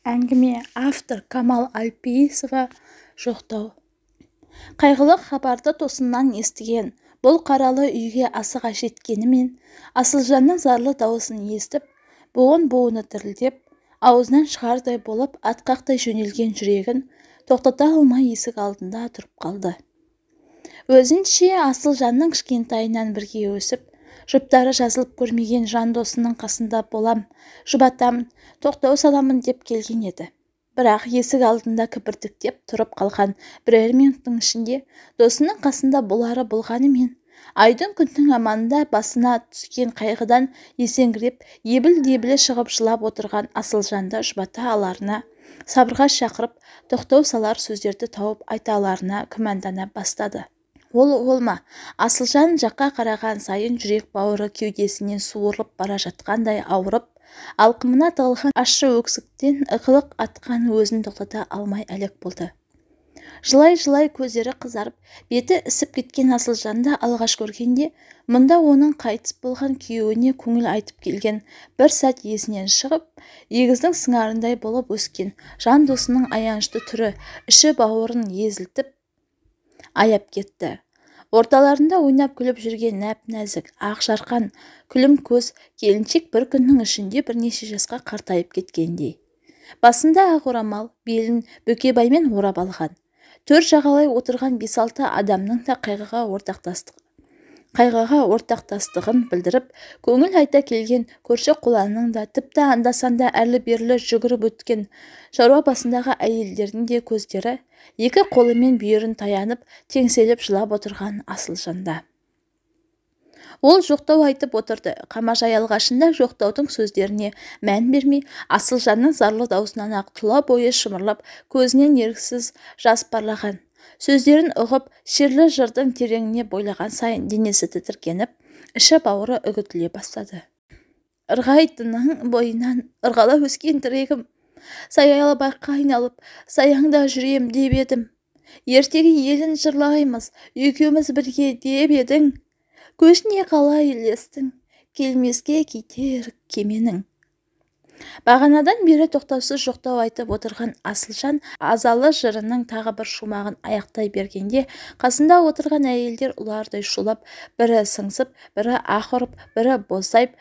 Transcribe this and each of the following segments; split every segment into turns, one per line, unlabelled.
Әңгіме автор Камал Әлпейісова жоқтау. Қайғылы хабарды тосыннан естіген, бұл қаралы үйге асыға жеткенімен, Асылжанның зарлы дауысын естіп, буын-буыны дірілдеп, аузынан шығардай болып атқақтай жөнелген жүрегін тоқтата алмай есік алдында тұрып қалды. Өзінше Асылжанның кішкентайынан бірге өсіп, жұптары жазылып көрмеген жан досының қасында болам, жұбатам, тоқтау саламын деп келген еді. Бірақ есік алдында кібіртіктеп тұрып қалған бірер минуттың ішінде досының қасында болары болғанымен, айдың күннің аманында басына түскен қайғыдан есеңгіреп, ебіл-дебілі шығып жылап отырған Асылжанды жұбата аларына, сабырға шақырып, тоқтау салар сөздерді тауып айта аларына күмәндана бастады. Ол ма? Асылжан жаққа қараған сайын жүрек бауыры кеудесінен суырылып бара жатқандай ауырып, алқымына тығылған ащы өксіктен ықылық атқан өзін тоқтата алмай әлек болды. Жылай-жылай көздері қызарып, беті ісіп кеткен Асылжанды алғаш көргенде, мұнда оның қайтыс болған күйеуіне көңіл айтып келген бір сәт есінен шығып, егіздің сыңарындай болып өскен жан досының аянышты түрі іші бауырын езілтіп аяп кетті. Орталарында ойнап күліп жүрген нәп-нәзік, ақ жарқан, күлім көз келіншек бір күннің ішінде бірнеше жасқа қартайып кеткендей. Басында ақ орамал, белін бөкебаймен орап алған. Төр жағалай отырған 5-6 адамның да қайғыға ортақтастығын білдіріп, көңіл айта келген көрші қоланың да, тіпті анда-санда әрлі-берлі жүгіріп өткен шаруа басындағы әйелдердің де көздері екі қолымен бүйірін таянып, теңселіп жылап отырған Асылжанда. Ол жоқтау айтып отырды. Қамажай алғашында жоқтаудың сөздеріне мән бермей, Асылжанның зарлы даусынан ақ тұла бойы шымырлап, көзінен еріксіз жас парлаған. Сөздерін ұғып, шерлі жырдың тереңіне бойлаған сайын денесі тітіркеніп, іші бауыры үгітіле бастады. Ырғайтының бойынан ырғала өскен тірегім, саялы баққа айналып, саяңда жүрем деп едім. Ертегі елін жырлаймыз, екеуміз бірге деп едің. Көшіне қалай ілестің, келмеске кетер кеменің. Бағанадан бері тоқтаусыз жоқтау айтып отырған Асылжан азалы жырының тағы бір шумағын аяқтай бергенде, қасында отырған әйелдер ұлардай шулап, бірі сыңсып, бірі аһ ұрып, бірі боздайып,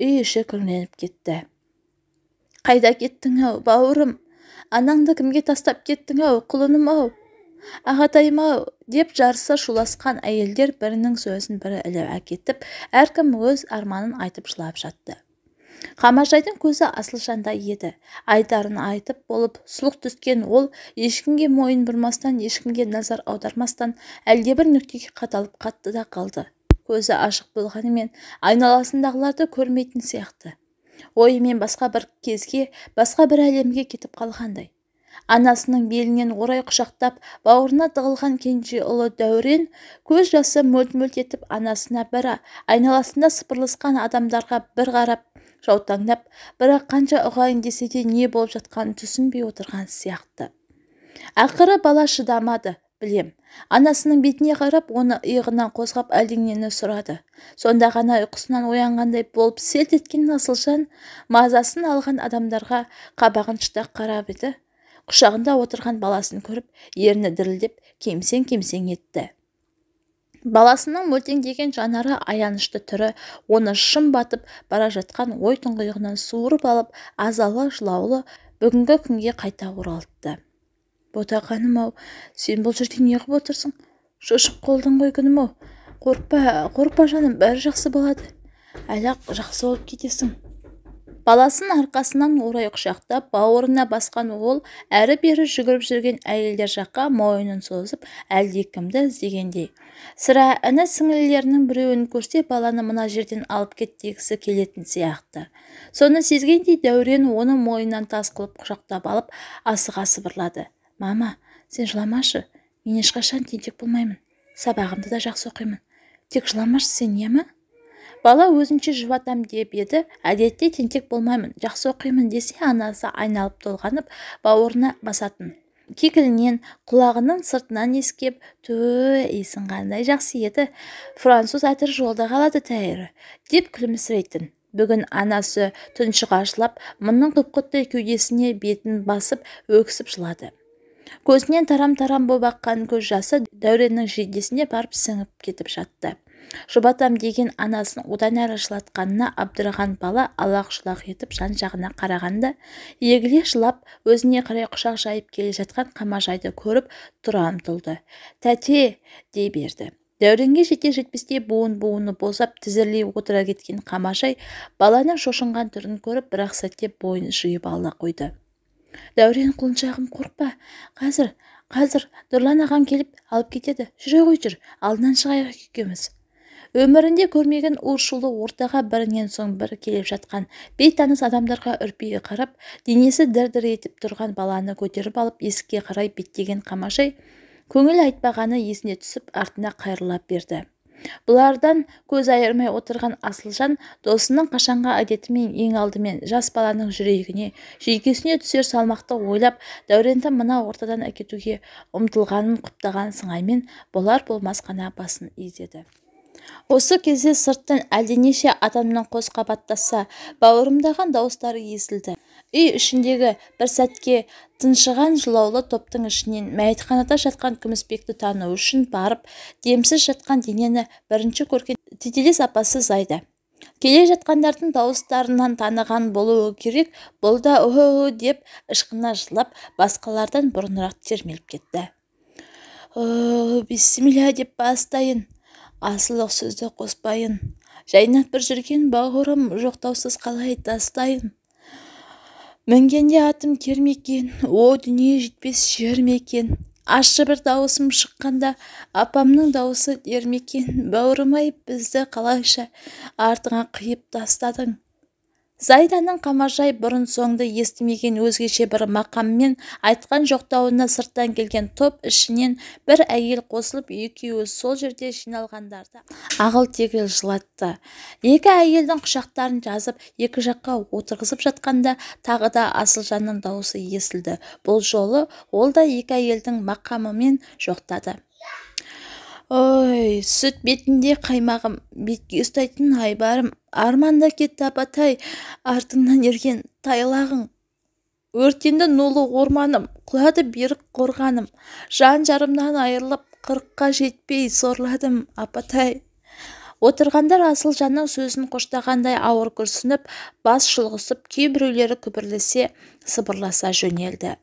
үй іші күңіреніп кетті. Қайда кеттің-ау, бауырым? Анаңды кімге тастап кеттің-ау, құлыным-ау, ағатайым-ау, деп жарыса шуласқан әйелдер бірінің сөзін бірі іліп әкетіп, әркім өз арманын айтып жылап жатты. Қамажайдың көзі Асылжанда еді. Айтарын айтып болып сұлық түскен ол, ешкімге мойын бұрмастан, ешкімге назар аудармастан, әлдебір нүктеге қадалып қатты да қалды. Көзі ашық болғанымен, айналасындағыларды көрмейтін сияқты. Ойымен басқа бір кезге, басқа бір әлемге кетіп қалғандай. Анасының белінен орай құшақтап, бауырына тығылған кенже ұлы Дәурен көз жасы мөлт-мөлт етіп анасына бірі, айналасында сыпырылысқан адамдарға бір қарап, жаутаңдап, бірақ қанша ұғайын десе де не болып жатқанын түсінбей отырған сияқты. Ақыры бала шыдамады, білем. Анасының бетіне қарап, оны иығынан қозғап әлденені сұрады. Сонда ғана ұйқысынан оянғандай болып селт еткен Асылжан мазасын алған адамдарға қабағын шытақ қарап еді. Құшағында отырған баласын көріп, ерні дірілдеп, кемсең-кемсең етті. Баласының мөлтеңдеген жанары аянышты түрі оны шым батып бара жатқан ой тұңғиығынан суырып алып, азалы жылаулы бүгінгі күнге қайта оралтты. Ботақаным-ау, сен бұл жерде неғып отырсың? Шошып қолдың ғой күнім-ау. Қорықпа жаным, бәрі жақсы болады. Әлі-ақ жақсы болып кетесің. Баласын арқасынан орай құшақтап, бауырына басқан ол әрі-бері жүгіріп жүрген әйелдер жаққа мойнын созып, әлдекімді іздегендей. Сірә іні-сіңлілерінің біреуін көрсе, баланы мына жерден алып кеттегісі келетін сияқты. Соны сезгендей Дәурен оны мойнынан тас қылып құшақтап алып, асыға сыбырлады. Мама, сен жыламашы, мен ешқашан тентек болмаймын. Сабағымды да жақсы оқимын. Тек жыламашы сен, ема? Бала өзінше жұбатам деп еді, әдетте тентек болмаймын, жақсы оқимын десе, анасы айналып толғанып, бауырына басатын. Кекілінен, құлағының сыртынан ескеп, исің қандай жақсы еді, француз әтір жолда қалады тәйірі, деп күлімсірейтін. Бүгін анасы тұншыға жылап, мұның құп-құттай кеудесіне бетін басып, өксіп жылады. Көзінен тарам-тарам боп аққан көз жасы Дәуреннің жейдесіне барып сіңіп кетіп жатты. Жұбатам деген анасын одан әрі жылатқанына абдыраған бала алақ-жұлақ етіп жан-жағына қарағанда, егіле жылап, өзіне қарай құшақ жайып келе жатқан Қамажайды көріп тұра ұмтылды. «Тәте!» дей берді. Дәуренге жете-жетпестей буын-буыны босап тізерлей отыра кеткен Қамажай баланың шошынған түрін көріп бір-ақ сәтте бойын жиып ала қойды. «Дәурен, құлыншағым, қорықпа. Қазір Нұрлан ағаң келіп алып кетеді. Жүре ғой, жүр, алдынан шығайық екеуміз». Өмірінде көрмеген у-шулы ортаға бірінен соң бір келіп жатқан бейтаныс адамдарға үрпие қарап, денесі дір-дір етіп тұрған баланы көтеріп алып есікке қарай беттеген Қамажай көңіл айтпағаны есіне түсіп артына қайрылап берді. Бұлардан көз айырмай отырған Асылжан досының қашанға әдетімен ең алдымен жас баланың жүрегіне, жүйкесіне түсер салмақты ойлап, Дәуренді мына ортадан әкетуге ұмтылғанын құптаған сыңаймен болар-болмас қана басын изеді. Осы кезде сырттан әлденеше адамның қос қабаттаса бауырымдаған дауыстары естілді. Үй ішіндегі бір сәтке тыншыған жылаулы топтың ішінен мәйітханада жатқан Күмісбекті тану үшін барып, демсіз жатқан денені бірінші көрген тетелес апасы Зайда. Келе жатқандардың дауыстарынан таныған болуы керек, бұл да «о-о-о» деп ышқына жылап, басқалардан бұрынырақ термеліп кетті. «Бисмилля деп бастайын. Асылық сөзді қоспайын. Жайнап бір жүрген бауырым жоқтаусыз қалай тастайын. Мінгенде атым кермекен, о дүние жетпес жер мекен. Ащы бір дауысым шыққанда, апамның дауысы дермекен. Бауырым-ай, бізді қалайша артыңа қиып тастадың». Зайданың Қамажай бұрын соңды естімеген өзгеше бір мақаммен айтқан жоқтауына сырттан келген топ ішінен бір әйел қосылып, екеуі сол жерде жиналғандарды ағыл-тегіл жылатты. Екі әйелдің құшақтарын жазып, екі жаққа отырғызып жатқанда тағы да Асылжанның дауысы естілді. Бұл жолы ол да екі әйелдің мақамымен жоқтады. «Ой, сүт бетінде қаймағым, бетке ұстайтын айбарым, арманда кетті апатай, артыңнан ерген тайлағың. Өртенді нулы орманым, құлады берік қорғаным, жан жарымнан айырылып, 40-қа жетпей зорладым апатай». Отырғандар Асылжанның сөзін қоштағандай ауыр күрсініп, бас шұлғысып, кейбіреулері күбірлесе, сыбырласа жөнелді.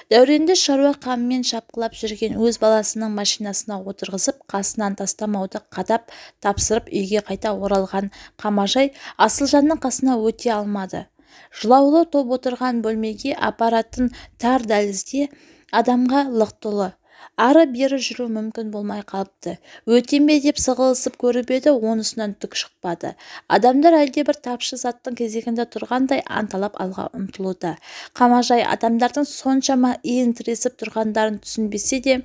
Дәуренді шаруа қамымен шапқылап жүрген өз баласының машинасына отырғызып, қасынан тастамауды қадап тапсырып үйге қайта оралған Қамажай Асылжанның қасына өте алмады. Жылаулы топ отырған бөлмеге апаратын тар дәлізде адамға лық толы. Ары-бері жүру мүмкін болмай қалыпты. Өтем бе деп сығылысып көріп еді, онысынан түк шықпады. Адамдар әлдебір тапшы заттың кезегінде тұрғандай анталап алға ұмтылуда. Қамажай адамдардың соншама иін тіресіп тұрғандарын түсінбесе де,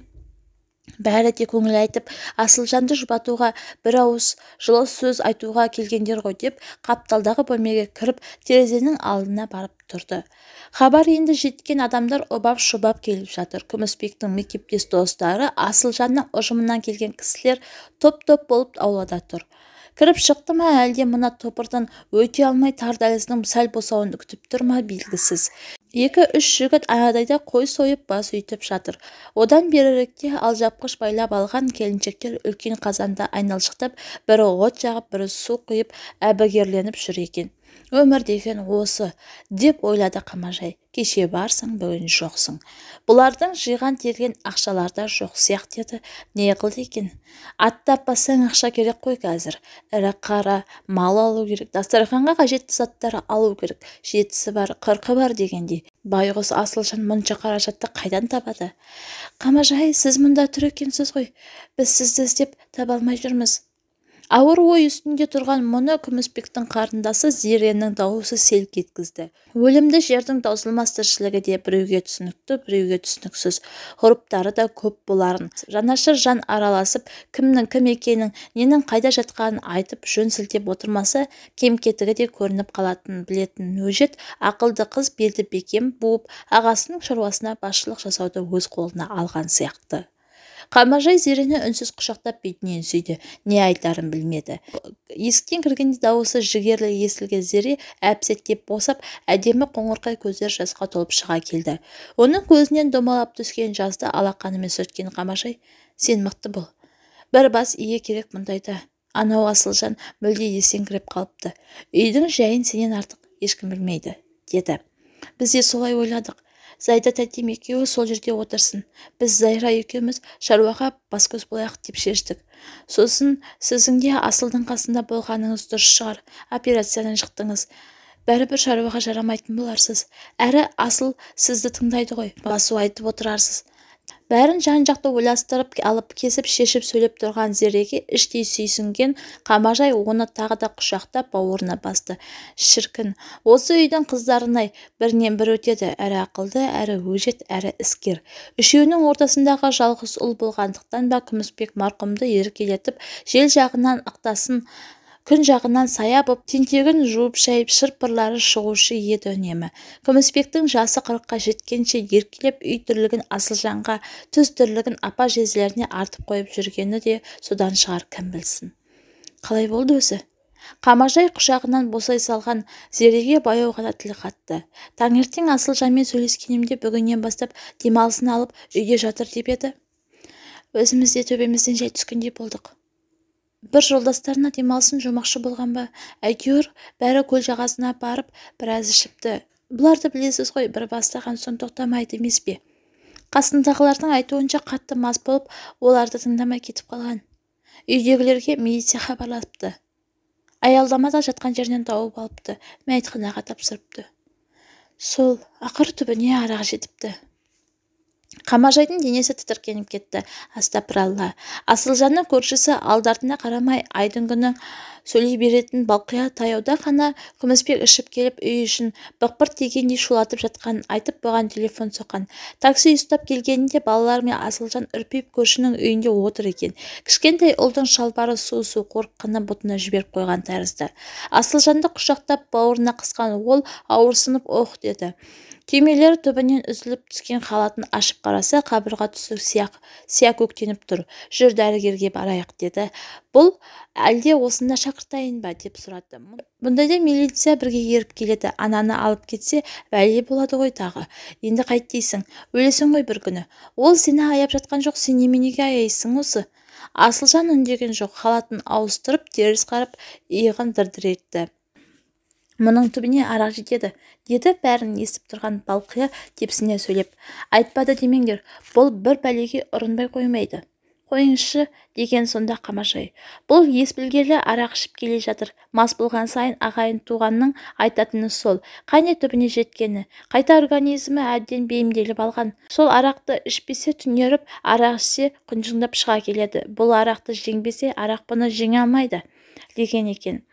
бәрі де көңіл айтып, Асылжанды жұбатуға, бір ауыз жылы сөз айтуға келгендер ғой деп, қапталдағы бөлмеге кіріп, терезенің алдына барып тұрды. Хабар енді жеткен адамдар обап-шұбап келіп жатыр. Күмісбектің мектептес достары, Асылжанның ұжымынан келген кісілер топ-топ болып аулада тұр. Кіріп шықты ма, әлде мына топырдан өте алмай тар дәліздің сәл босауын күтіп тұр ма, белгісіз. 2-3 жігіт анадайда қой сойып бас үйтіп жатыр. Одан беріректе алжапқыш байлап алған келіншектер үлкен қазанда айналшықтап, бірі от жағып, бірі су құйып, әбігерленіп жүр екен. Өмір деген осы, деп ойлады Қамажай. Кеше барсың, бүгін жоқсың. Бұлардың жиған терген ақшаларда жоқ сияқты еді. Не қылды екен? Аттап бассаң ақша керек қой қазір. Ірі қара мал алу керек, дастарханға қажетті заттар алу керек. Жетісі бар, 40-ы бар дегендей. Байғұс Асылжан мұнша қаражатты қайдан табады? Қамажай, сіз мұнда тұр екенсіз ғой. Біз сізді іздеп таба алмай жүрміз. Ауыр ой үстінде тұрған мұны Күмісбектің қарындасы Зеренің дауысы селк еткізді. Өлімді жердің таусылмас тіршілігі де біреуге түсінікті, біреуге түсініксіз. Ғұрыптары да көп боларын. Жанашыр жан араласып, кімнің кім екенін, ненің қайда жатқанын айтып, жөн сілтеп отырмаса, кем-кетігі де көрініп қалатынын білетін өжет, ақылды қыз белді бекем буып, ағасының шаруасына басшылық жасауды өз қолына алған сияқты. Қамажай Зерені үнсіз құшақтап бетінен сүйді. Не айтарын білмеді. Есіктен кіргенде дауысы жігерлі естілген Зере әп-сәтте босап, әдемі қоңырқай көздер жасқа толып шыға келді. Оның көзінен домалап түскен жазды алақанымен сүрткен Қамажай: «Сен мықты бол. Бір бас ие керек мұндайда. Анау Асылжан мүлде есеңгіреп қалыпты. Үйдің жайын сенен артық ешкім білмейді», деді. «Біз де солай ойладық. Зайда тәтем екеуі сол жерде отырсын. Біз Зайра екеуміз шаруаға бас-көз болайық деп шештік. Сосын сіздің де Асылдың қасында болғаныңыз дұрыс шығар. Операциядан шықтыңыз. Бәрібір шаруаға жарамайтын боларсыз. Әрі Асыл сізді тыңдайды ғой. Басу айтып отырарсыз». Бәрін жан-жақты ойластырып алып кесіп шешіп сөйлеп тұрған Зереге іштей сүйсінген Қамажай оны тағы да құшақтап бауырына басты. «Шіркін, осы үйдің қыздарынай бірінен бір өтеді, әрі ақылды, әрі өжет, әрі іскер». Үшеуінің ортасындағы жалғыз ұл болғандықтан ба Күмісбек марқұмды еркелетіп, жел жағынан ықтасын, күн жағынан сая боп тентегін жуып шайып шырпырлары шығушы еді үнемі. Күмісбектің жасы 40-қа жеткенше еркелеп үй тірлігін Асылжанға, түз тірлігін апа жездеріне артып қойып жүргені де содан шығар, кім білсін. Қалай болды өзі? Қамажай құшағынан босай салған Зереге баяу ғана тіл қатты. «Таңертең Асылжанмен сөйлескенімде бүгіннен бастап демалысын алып үйде жатыр деп еді. Өзіміз де төбемізден жай түскендей болдық. Бір жолдастарына демалысын жумақшы болған ба, әйтеуір бәрі көл жағасына барып біраз ішіпті. Бұларды білесіз ғой, бір бастаған соң тоқтамайды емес пе? Қасындағылардың айтуынша қатты мас болып, оларды тыңдамай кетіп қалған. Үйдегілерге милиция хабарлапты. Аялдамада жатқан жерінен тауып алыпты, мәйітханаға тапсырыпты. Сол ақыр түбіне арақ жетіпті». Қамажайдың денесі тітіркеніп кетті. Астапыралла. Асылжанның көршісі алдартына қарамай айдың күні сөйлей беретін Балқия таяуда ғана Күмісбек ішіп келіп үй ішін бықпырт дегендей шулатып жатқанын айтып бұған телефон соққан. Такси ұстап келгенінде балалар мен Асылжан үрпиіп көршінің үйінде отыр екен. Кішкентай ұлдың шалбары су қорыққаны бұтына жіберіп қойған тәрізді. Асылжанды құшақтап бауырына қысқан ол ауырсынып «ох» деді. Түймелері түбінен үзіліп түскен халатын ашып қараса, қабырға түсі сия көктеніп тұр. «Жүр, дәрігерге барайық», деді. «Бұл әлде осында шақыртайын ба?» деп сұрады. «Бұндайда милиция бірге еріп келеді. Ананы алып кетсе, бәле болады ғой тағы. Енді қайт дейсің? Өлесің ғой бір күні. Ол сені аяп жатқан жоқ, сен неменеге аяйсың осы?» Асылжан үндеген жоқ. Халатын ауыстырып, теріс қарап, иығын дір-дір етті. «Мұның түбіне арақ жетеді», деді бәрін естіп тұрған Балқия тепсіне сөйлеп. «Айтпады демеңдер, бұл бір бәлеге ұрынбай қоймайды. Қойыңызшы», деген сонда Қамажай. «Бұл ес білгелі арақ ішіп келе жатыр. Мас болған сайын ағайын туғанның айтатыны сол. Қане түбіне жеткені. Қайта организмі әбден бейімделіп алған. Сол арақты ішпесе түнеріп, арақ ішсе құнжыңдап шыға келеді. Бұл арақты жеңбесе, арақ бұны жеңе алмайды», деген екен.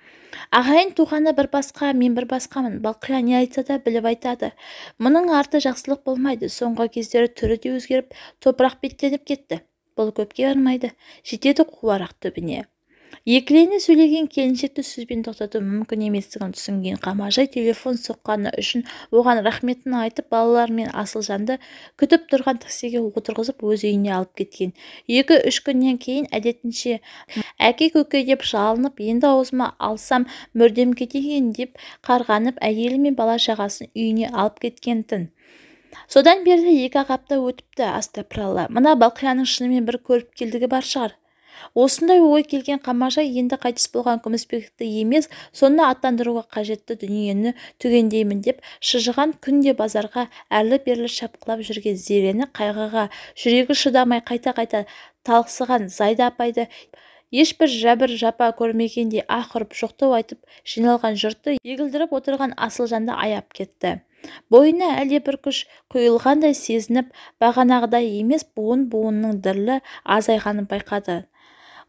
Ағайын туғаны бір басқа, мен бір басқамын. Балқия не айтса да біліп айтады. Мұның арты жақсылық болмайды. Соңғы кездері түрі де өзгеріп, топырақ беттеніп кетті. Бұл көпке бармайды. Жетеді қу арақ түбіне. Екілене сөйлеген келіншекті сөзбен тоқтату мүмкін еместігін түсінген Қамажай телефон соққаны үшін оған рахметін айтып, балалар мен Асылжанды күтіп тұрған таксиге отырғызып өз үйіне алып кеткен. 2-3 күннен кейін әдетінше әке-көке деп жалынып, енді аузыма алсам мүрдем кетейін деп қарғанып, әйелі мен бала шағасын үйіне алып кеткен-тін. Содан берді 2 апта өтіпті. Астапыралла. Мына Балқияның шынымен бір көріп келдігі бар шығар. Осындай ой келген Қамажай енді қайтыс болған Күмісбекті емес, соны аттандыруға қажетті дүниені түгендеймін деп шыжыған күнде базарға әрлі-берлі шапқылап жүрген Зерені қайғыға жүрегі шыдамай қайта-қайта талықсыған Зайда апайды ешбір жәбір-жапа көрмегендей аһ ұрып жоқтау айтып жиналған жұртты егілдіріп отырған Асылжанды аяп кетті. Бойына әлде бір күш құйылғандай сезініп, бағанағыдай емес буын-буынның дірілі азайғанын байқады.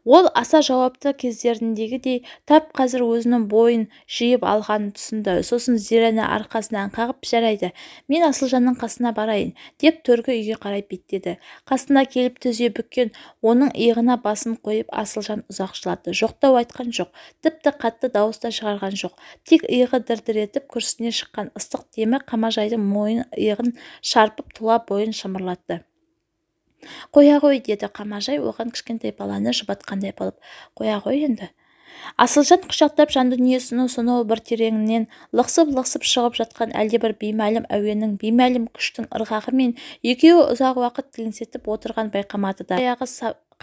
Ол аса жауапты кездеріндегідей тап қазір өзінің бойын жиып алғанын түсінді. Сосын Зерені арқасынан қағып, жарайды, мен Асылжанның қасына барайын, деп төргі үйге қарай беттеді. Қасына келіп тізе бүккен оның иығына басын қойып Асылжан ұзақ жылады. Жоқтау айтқан жоқ, тіпті қатты дауыс та шығарған жоқ. Тек иығы дір-дір етіп күрсіне шыққан ыстық демі Қамажайдың мойын иығын шарпып тұла бойын шымырлатты. Қоя ғой, деді Қамажай оған кішкентай баланы жұбатқандай болып. Қоя ғой енді. Асылжан құшақтап жан дүниесінің сонау бір тереңінен лықсып-лықсып шығып жатқан әлдебір беймәлім әуеннің, беймәлім күштің ырғағымен екеуі ұзақ уақыт тілінсетіп отырған байқамады да.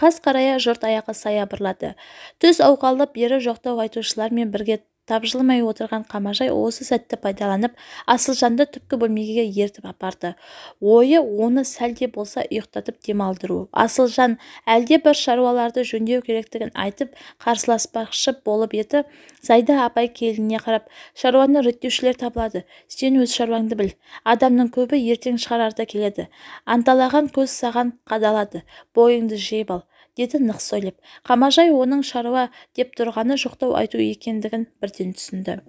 Қас қарая жұрт аяғы саябырлады. Түс ауғалы бері жоқтау айтушылармен бірге тапжылмай отырған Қамажай осы сәтті пайдаланып Асылжанды түпкі бөлмеге ертіп апарды. Ойы оны сәл де болса ұйықтатып демалдыру. Асылжан әлде бір шаруаларды жөндеу керектігін айтып қарсыласпақшы болып еді. Зайда апай келініне қарап, шаруаны реттеушілер табылады. Сен өз шаруаңды біл. Адамның көбі ертең шығарарда келеді. Анталаған көз саған қадалады. Бойыңды жиып ал, деді нық сөйлеп. Қамажай оның шаруа деп тұрғаны жоқтау айту екендігін бірден түсінді.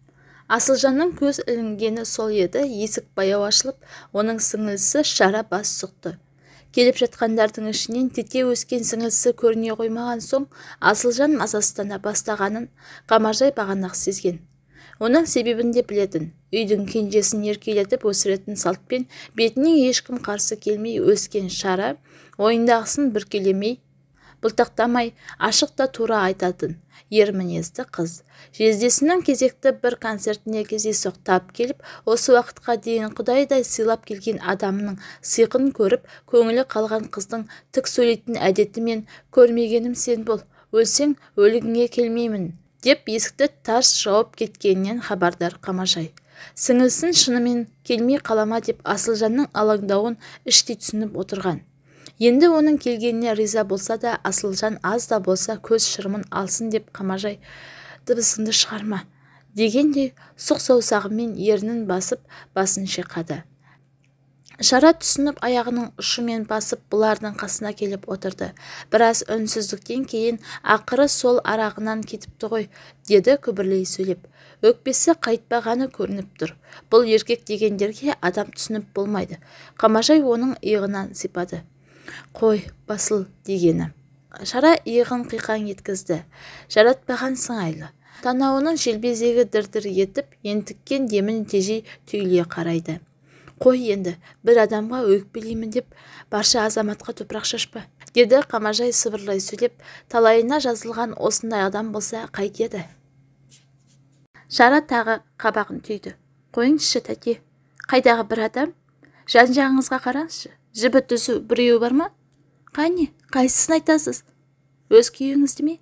Асылжанның көз ілінгені сол еді. Есік баяу ашылып, оның сіңілісі Шара бас сұқты. Келіп жатқандардың ішінен тете өскен сіңілісі көріне қоймаған соң, Асылжан мазасыздана бастағанын Қамажай бағанақ сезген. Оның себебін де білетін. Үйдің кенжесін еркелетіп өсіретін салтпен бетіне ешкім қарсы келмей өскен Шара, ойындағысын бүркелемей, бұлтақтамай, ашық та тура айтатын ер мінезді қыз. Жездесінің кезекті бір концертіне кездейсоқ тап келіп, осы уақытқа дейін құдайдай сыйлап келген адамның сыйқын көріп, көңілі қалған қыздың тік сөйлейтін әдеті мен көрмегенім сен бол, өлсең өлігіңе келмеймін, деп есікті тарс жауып кеткенінен хабардар Қамажай. Сіңілсін шынымен келмей қалама деп Асылжанның алаңдауын іштей түсініп отырған. Енді оның келгеніне риза болса да, Асылжан аз да болса көз шырымын алсын деп Қамажай дыбысыңды шығарма дегендей сұқ саусағымен ернін басып, басын шайқады. Шара түсініп аяғының ұшымен басып бұлардың қасына келіп отырды. Біраз үнсіздіктен кейін ақыры сол арағынан кетіпті ғой, деді күбірлей сөйлеп. Өкпесі қайтпағаны көрініп тұр. Бұл еркек дегендерге адам түсініп болмайды. Қамажай оның иығынан сипады. Қой, басыл дегені. Шара иығын қиқаң еткізді. Жаратпаған сыңайлы. Танауының желбезегі дір-дір етіп, ентіккен демін тежей түйіле қарайды. Қой енді, бір адамға өкпелеймін деп барша азаматқа топырақ шашпа, деді Қамажай сыбырлай сөйлеп. Талайына жазылған осындай адам болса қайтеді. Шара тағы қабағын түйді. Қойыңызшы тәте, қайдағы бір адам? Жан-жағыңызға қараңызшы. Жібі түсу біреу бар ма? Қане, қайсысын айтасыз? Өз күйіңізді ме?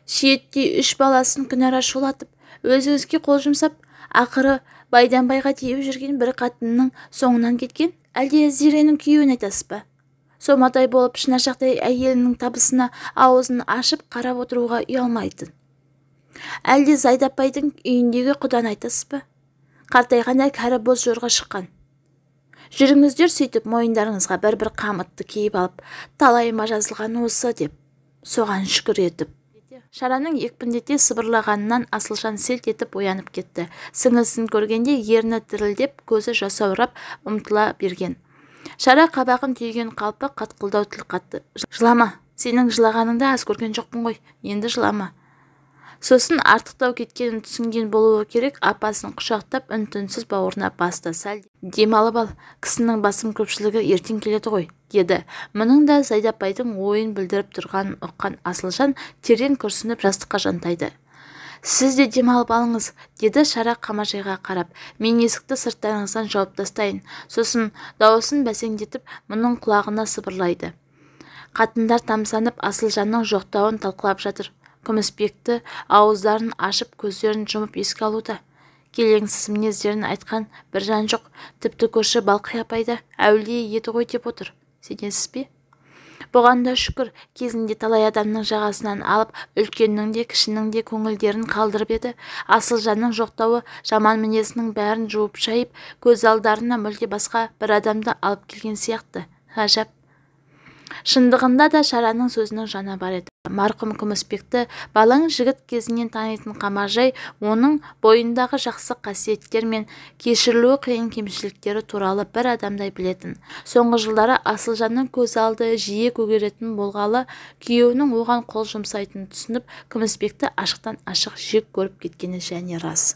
Шиеттей 3 баласын күнара шулатып, өзіңізге қол жұмсап, ақыры байдан байға тиіп жүрген бір қатынның соңынан кеткен? Әлде Зеренің күйеуін айтасыз ба? Сомадай болып шынашақтай әйелінің табысына аузын ашып қарап отыруға ұялмайтын. Әлде Зайдапайдың үйіндегі құдан айтасыз ба? Қартайғанда кәрі боз жорға шыққан. Жүріңіздер сөйтіп мойындарыңызға бір-бір қамытты киіп алып, талайыма жазылған осы деп, соған шүкір етіп. Шараның екпіндете сыбырлағанынан Асылжан селт етіп оянып кетті. Сіңілсін көргенде ерні дірілдеп, көзі жасаурап ұмтыла берген. Шара қабағын түйген қалпы қатқылдау тіл қатты. Жылама, сенің жылағаныңда аз көрген жоқпын ғой, енді жылама. Сосын артықтау кеткенін түсінген болуы керек, апасын құшақтап үн-түнсіз бауырына басты. Сәл демалып ал, кісінің басым көпшілігі ертең келеді ғой, деді. Мұның да Зайдапайдың ойын білдіріп тұрғанын ұққан Асылжан терең күрсініп жастыққа жантайды. Сіз де демалып алыңыз, деді Шара Қамажайға қарап. Мен есікті сырттарыңыздан жауып тастайын. Сосын дауысын бәсеңдетіп мұның құлағына сыбырлайды. Қатындар тамсанып Асылжанның жоқтауын талқылап жатыр. Күмісбекті ауыздарын ашып көздерін жұмып еске алуда. Келеңсіз мінездерін айтқан бір жан жоқ. Тіпті көрші Балқия апай да әулие еді ғой деп отыр. Сенесіз бе? Бұған да шүкір, кезінде талай адамның жағасынан алып, үлкеннің де кішінің де көңілдерін қалдырып еді. Асылжанның жоқтауы жаман мінезінің бәрін жуып шайып, көз алдарына мүлде басқа бір адамды алып келген сияқты. Ғажап. Шындығында да Шараның сөзінің жаны бар еді. Марқұм Күмісбекті балаң жігіт кезінен танитын Қамажай оның бойындағы жақсы қасиеттер мен кешірілуі қиын кемшіліктері туралы бір адамдай білетін. Соңғы жылдары Асылжанның көз алды жиі көгеретін болғалы, күйеуінің оған қол жұмсайтынын түсініп, Күмісбекті ашықтан ашық жек көріп кеткені және рас.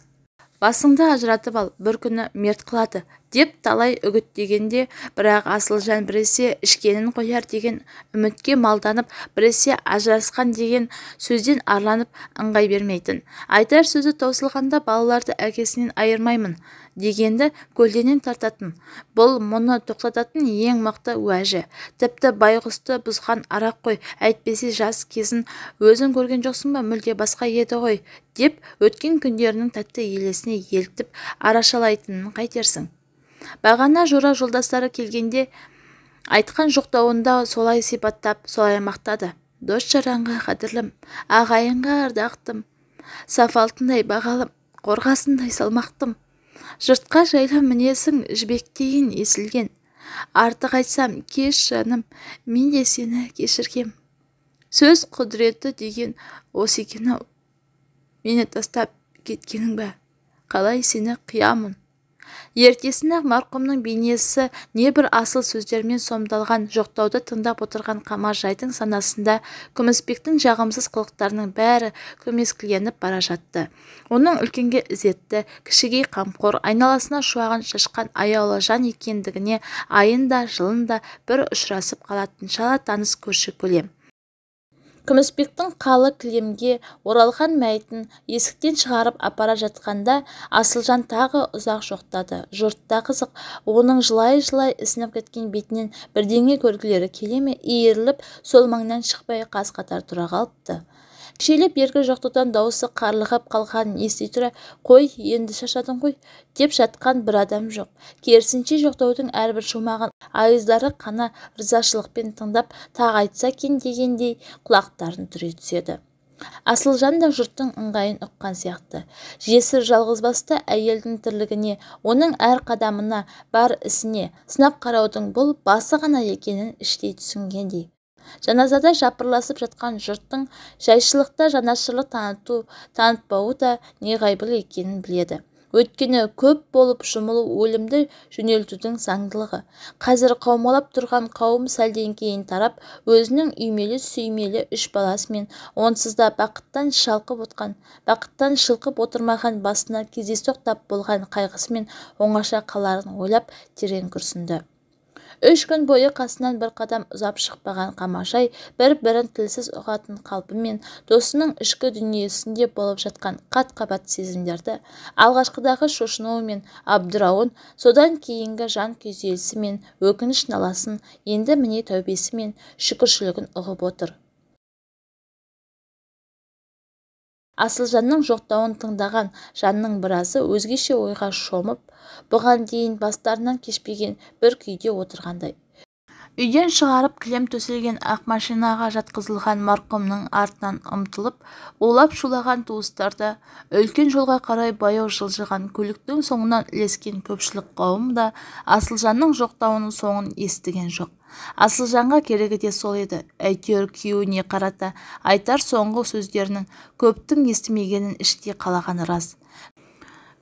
басыңды ажыратып ал, бір күні мерт қылады деп талай үгіттегенде, бірақ Асылжан біресе ішкенін қояр деген үмітке малданып, біресе ажырасқан деген сөзден арланып ыңғай бермейтін. Айтар сөзі таусылғанда балаларды әкесінен айырмаймын дегенді көлденең тартатын. Бұл мұны тоқтататын ең мықты уәжі. Тіпті байғұсты бұзған арақ қой, әйтпесе жас кезін өзің көрген жоқсың ба, мүлде басқа еді ғой, деп өткен күндерінің тәтті елесіне елтіп арашалайтынын қайтерсің. Бағана жора жолдастары келгенде айтқан жоқтауында солай сипаттап, солай мақтады. Дос-жаранға қадірлім, ағайынға ардақтым, сафалтындай бағалым, қорғасындай салмақтым. Жұртқа жайлы мінезің жібектейін есілген. Артық айтсам кеш жаным, мен де сені кешіргем. Сөз құдіреті деген осы екен-ау. Мені тастап кеткенің бе? Қалай сені қиямын. Ертесіне марқұмның бейнесі небір асыл сөздермен сомдалған жоқтауды тыңдап отырған Қамаржайдың санасында Күмісбектің жағымсыз қылықтарының бәрі көмескіленіп бара жатты. Оның үлкенге ізетті, кішіге қамқор, айналасына шуағын шашқан аяулы жан екендігіне айында, жылында бір ұшырасып қалатын шала таныс көрші көлем. Күмісбектің қалы кілемге оралған мәйітін есіктен шығарып апара жатқанда Асылжан тағы ұзақ жоқтады. Жұртта қызық, оның жылай-жылай ісініп кеткен бетінен бірдеңе көргілері келе ме, иіріліп сол маңнан шықпай қаз-қатар тұра қалыпты. Кішелеп ергі жоқтаудан дауысы қарлығып қалғанын ести тұра, қой, енді шашадың ғой, деп жатқан бір адам жоқ. Керісінше жоқтаудың әрбір шумағын айыздары қана ризашылықпен тыңдап, тағы айтса екен дегендей құлақтарын түре түседі. Асылжан да жұрттың ыңғайын ұққан сияқты. Жесір жалғызбасты әйелдің тірлігіне, оның әр қадамына, бар ісіне сынап қараудың бұл басы ғана екенін іштей түсінгендей. Жаназада жапырласып жатқан жұрттың жайшылықта жанашырлық танытпауы да неғайбыл екенін біледі. Өйткені көп болып жұмылу өлімді жөнелтудің заңдылығы. Қазір қаумалап тұрған қауым сәлден кейін тарап, өзінің үймелі-сүймелі 3 баласымен, онсыз да бақыттан шылқып отырмаған басына кездейсоқ тап болған қайғысымен оңаша қаларын ойлап терең күрсінді. 3 күн бойы қасынан бір қадам ұзап шықпаған Қамаржай бір-бірін тілсіз ұғатын қалпымен досының ішкі дүниесінде болып жатқан қат-қабат сезімдерді, алғашқыдағы шошынуы мен абдырауын, содан кейінгі жан күйзелісі мен өкініш наласын, енді міне тәубесі мен шүкіршілігін ұғып отыр. Асылжанның жоқтауын тыңдаған жанның біразы өзгеше ойға шомып, бұған дейін бастарынан кешпеген бір күйде отырғандай. Үйден шығарып кілем төселген ақ машинаға жатқызылған марқұмның артынан ұмтылып, улап-шулаған туыстарды, үлкен жолға қарай баяу жылжыған көліктің соңынан ілескен көпшілік қауым да Асылжанның жоқтауының соңын естіген жоқ. Асылжанға керегі де сол еді. Әйтеуір күйеуіне қарата айтар соңғы сөздерінің көптің естімегенін іштей қалағаны рас.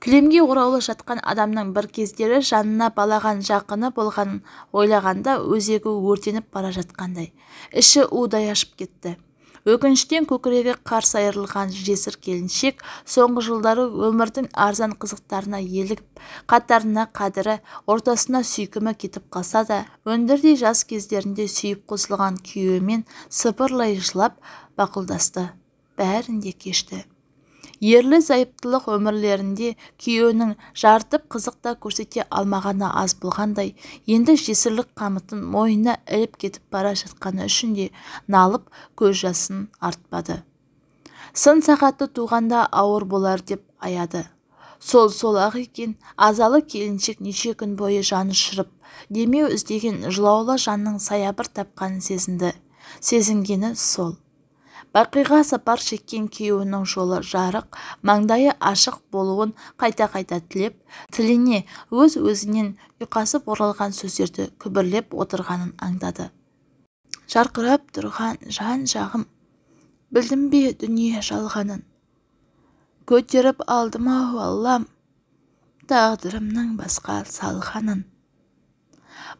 Кілемге ораулы жатқан адамның бір кездері жанына балаған жақыны болғанын ойлағанда өзегі өртеніп бара жатқандай. Іші удай ашып кетті. Өкініштен көкірегі қарс айырылған жесір келіншек соңғы жылдары өмірдің арзан қызықтарына елігіп, қатарына қадірі, ортасына сүйкімі кетіп қалса да, өндірдей жас кездерінде сүйіп қосылған күйеуімен сыпырлай жылап бақылдасты. Бәрін де кешті. Ерлі-зайыптылық өмірлерінде күйеуінің жартып қызықта көрсете алмағаны аз болғандай, енді жесірлік қамытын мойнына іліп кетіп бара жатқаны үшін де налып көз жасын артпады. Сын сағаты туғанда ауыр болар деп аяды. Сол-ақ екен, азалы келіншек неше күн бойы жаны шырып, демеу іздеген жылаулы жанның саябыр тапқанын сезінді. Сезінгені сол. Бақиға сапар шеккен күйеуінің жолы жарық, маңдайы ашық болуын қайта-қайта тілеп, тіліне өз-өзінен ұйқасып оралған сөздерді күбірлеп отырғанын аңдады. Жарқырап тұрған жан-жағым, білдім бе дүние жалғанын? Көтеріп алдым-ау Аллам, тағдырымның басқа салғанын.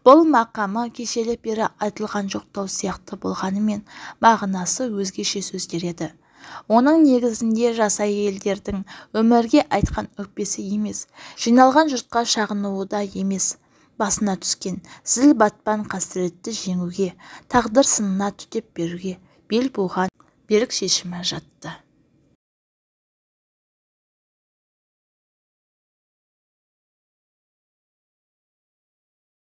Бұл мақамы кешелі бері айтылған жоқтау сияқты болғанымен мағынасы өзгеше сөздер еді. Оның негізінде жас әйелдердің өмірге айтқан өкпесі емес, жиналған жұртқа шағынуы да емес. Басына түскен зіл батпан қасіретті жеңуге, тағдыр сынына төтеп беруге бел буған берік шешімі жатты.